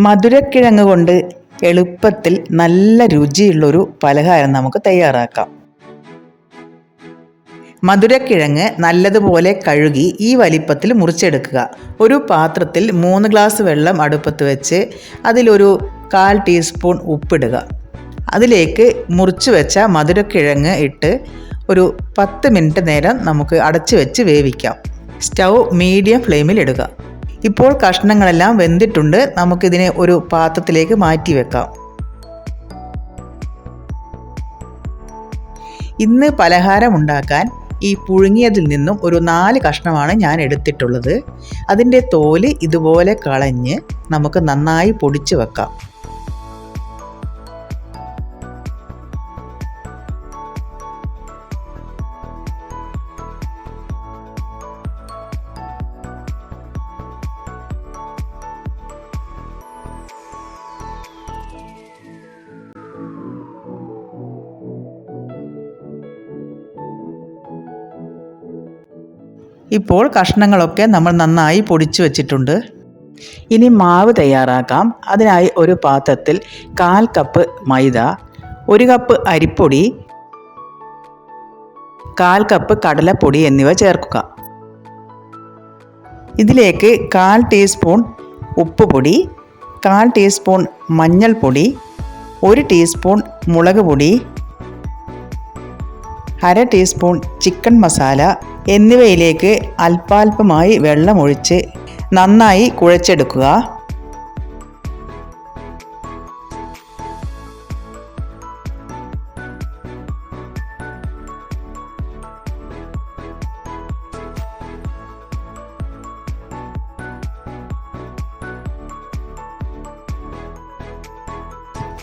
മധുരക്കിഴങ്ങ് കൊണ്ട് എളുപ്പത്തിൽ നല്ല രുചിയുള്ളൊരു പലഹാരം നമുക്ക് തയ്യാറാക്കാം. മധുരക്കിഴങ്ങ് നല്ലതുപോലെ കഴുകി ഈ വലിപ്പത്തിൽ മുറിച്ചെടുക്കുക. ഒരു പാത്രത്തിൽ 3 ഗ്ലാസ് വെള്ളം അടുപ്പത്ത് വെച്ച് അതിലൊരു 1/4 ടീസ്പൂൺ ഉപ്പിടുക. അതിലേക്ക് മുറിച്ച് വെച്ച മധുരക്കിഴങ്ങ് ഇട്ട് ഒരു 10 മിനിറ്റ് നേരം നമുക്ക് അടച്ചു വെച്ച് വേവിക്കാം. സ്റ്റൗ മീഡിയം ഫ്ലെയിമിൽ ഇടുക. ഇപ്പോൾ കഷ്ണങ്ങളെല്ലാം വെന്തിട്ടുണ്ട്. നമുക്കിതിനെ ഒരു പാത്രത്തിലേക്ക് മാറ്റി വെക്കാം. ഇന്ന് പലഹാരം ഉണ്ടാക്കാൻ ഈ പുഴുങ്ങിയതിൽ നിന്നും ഒരു 4 കഷ്ണമാണ് ഞാൻ എടുത്തിട്ടുള്ളത്. അതിൻ്റെ തോല് ഇതുപോലെ കളഞ്ഞ് നമുക്ക് നന്നായി പൊടിച്ച് വെക്കാം. ഇപ്പോൾ കഷ്ണങ്ങളൊക്കെ നമ്മൾ നന്നായി പൊടിച്ചു വച്ചിട്ടുണ്ട്. ഇനി മാവ് തയ്യാറാക്കാം. അതിനായി ഒരു പാത്രത്തിൽ 1/4 കപ്പ് മൈദ, 1 കപ്പ് അരിപ്പൊടി, 1/4 കപ്പ് കടലപ്പൊടി എന്നിവ ചേർക്കുക. ഇതിലേക്ക് 1/4 ടീസ്പൂൺ ഉപ്പുപൊടി, 1/4 ടീസ്പൂൺ മഞ്ഞൾപ്പൊടി, 1 ടീസ്പൂൺ മുളക് പൊടി, 1/2 ടീസ്പൂൺ ചിക്കൻ മസാല എന്നിവയിലേക്ക് അല്പാൽപമായി വെള്ളമൊഴിച്ച് നന്നായി കുഴച്ചെടുക്കുക.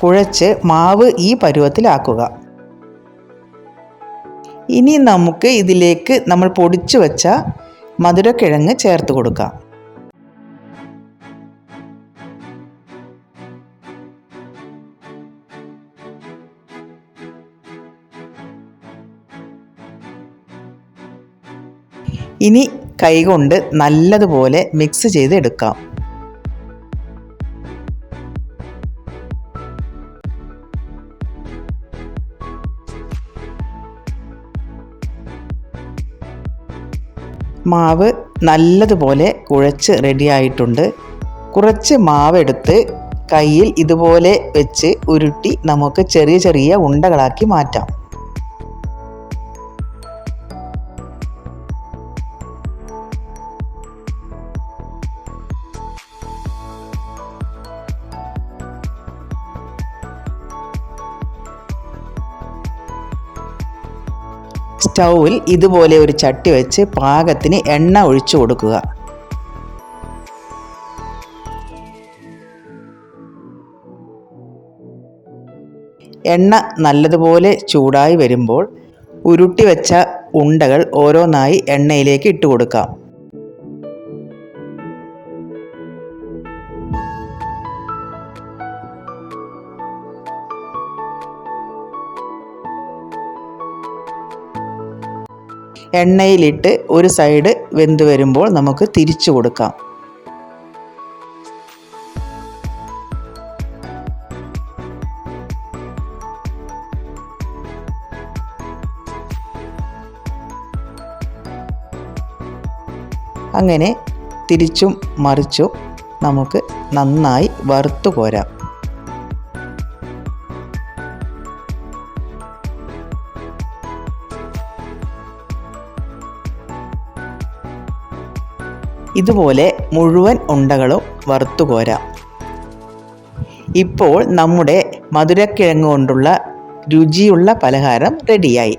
കുഴച്ച് മാവ് ഈ പരുവത്തിലാക്കുക. ഇനി നമുക്ക് ഇതിലേക്ക് നമ്മൾ പൊടിച്ചു വച്ച മധുരക്കിഴങ്ങ് ചേർത്ത് കൊടുക്കാം. ഇനി കൈകൊണ്ട് നല്ലതുപോലെ മിക്സ് ചെയ്ത് എടുക്കാം. മാവ് നല്ലതുപോലെ കുഴച്ച് റെഡിയായിട്ടുണ്ട്. കുറച്ച് മാവെടുത്ത് കയ്യിൽ ഇതുപോലെ വെച്ച് ഉരുട്ടി നമുക്ക് ചെറിയ ചെറിയ ഉണ്ടകളാക്കി മാറ്റാം. സ്റ്റൗവിൽ ഇതുപോലെ ഒരു ചട്ടി വെച്ച് പാകത്തിന് എണ്ണ ഒഴിച്ചു കൊടുക്കുക. എണ്ണ നല്ലതുപോലെ ചൂടായി വരുമ്പോൾ ഉരുട്ടി വെച്ച ഉണ്ടകൾ ഓരോന്നായി എണ്ണയിലേക്ക് ഇട്ട് കൊടുക്കാം. എണ്ണയിലിട്ട് ഒരു സൈഡ് വെന്ത് വരുമ്പോൾ നമുക്ക് തിരിച്ചു കൊടുക്കാം. അങ്ങനെ തിരിച്ചും മറിച്ചും നമുക്ക് നന്നായി വറുത്തു കോരാം. ഇതുപോലെ മുഴുവൻ ഉണ്ടകളും വറുത്തു കോരാം. ഇപ്പോൾ നമ്മുടെ മധുരക്കിഴങ്ങ് കൊണ്ടുള്ള രുചിയുള്ള പലഹാരം റെഡിയായി.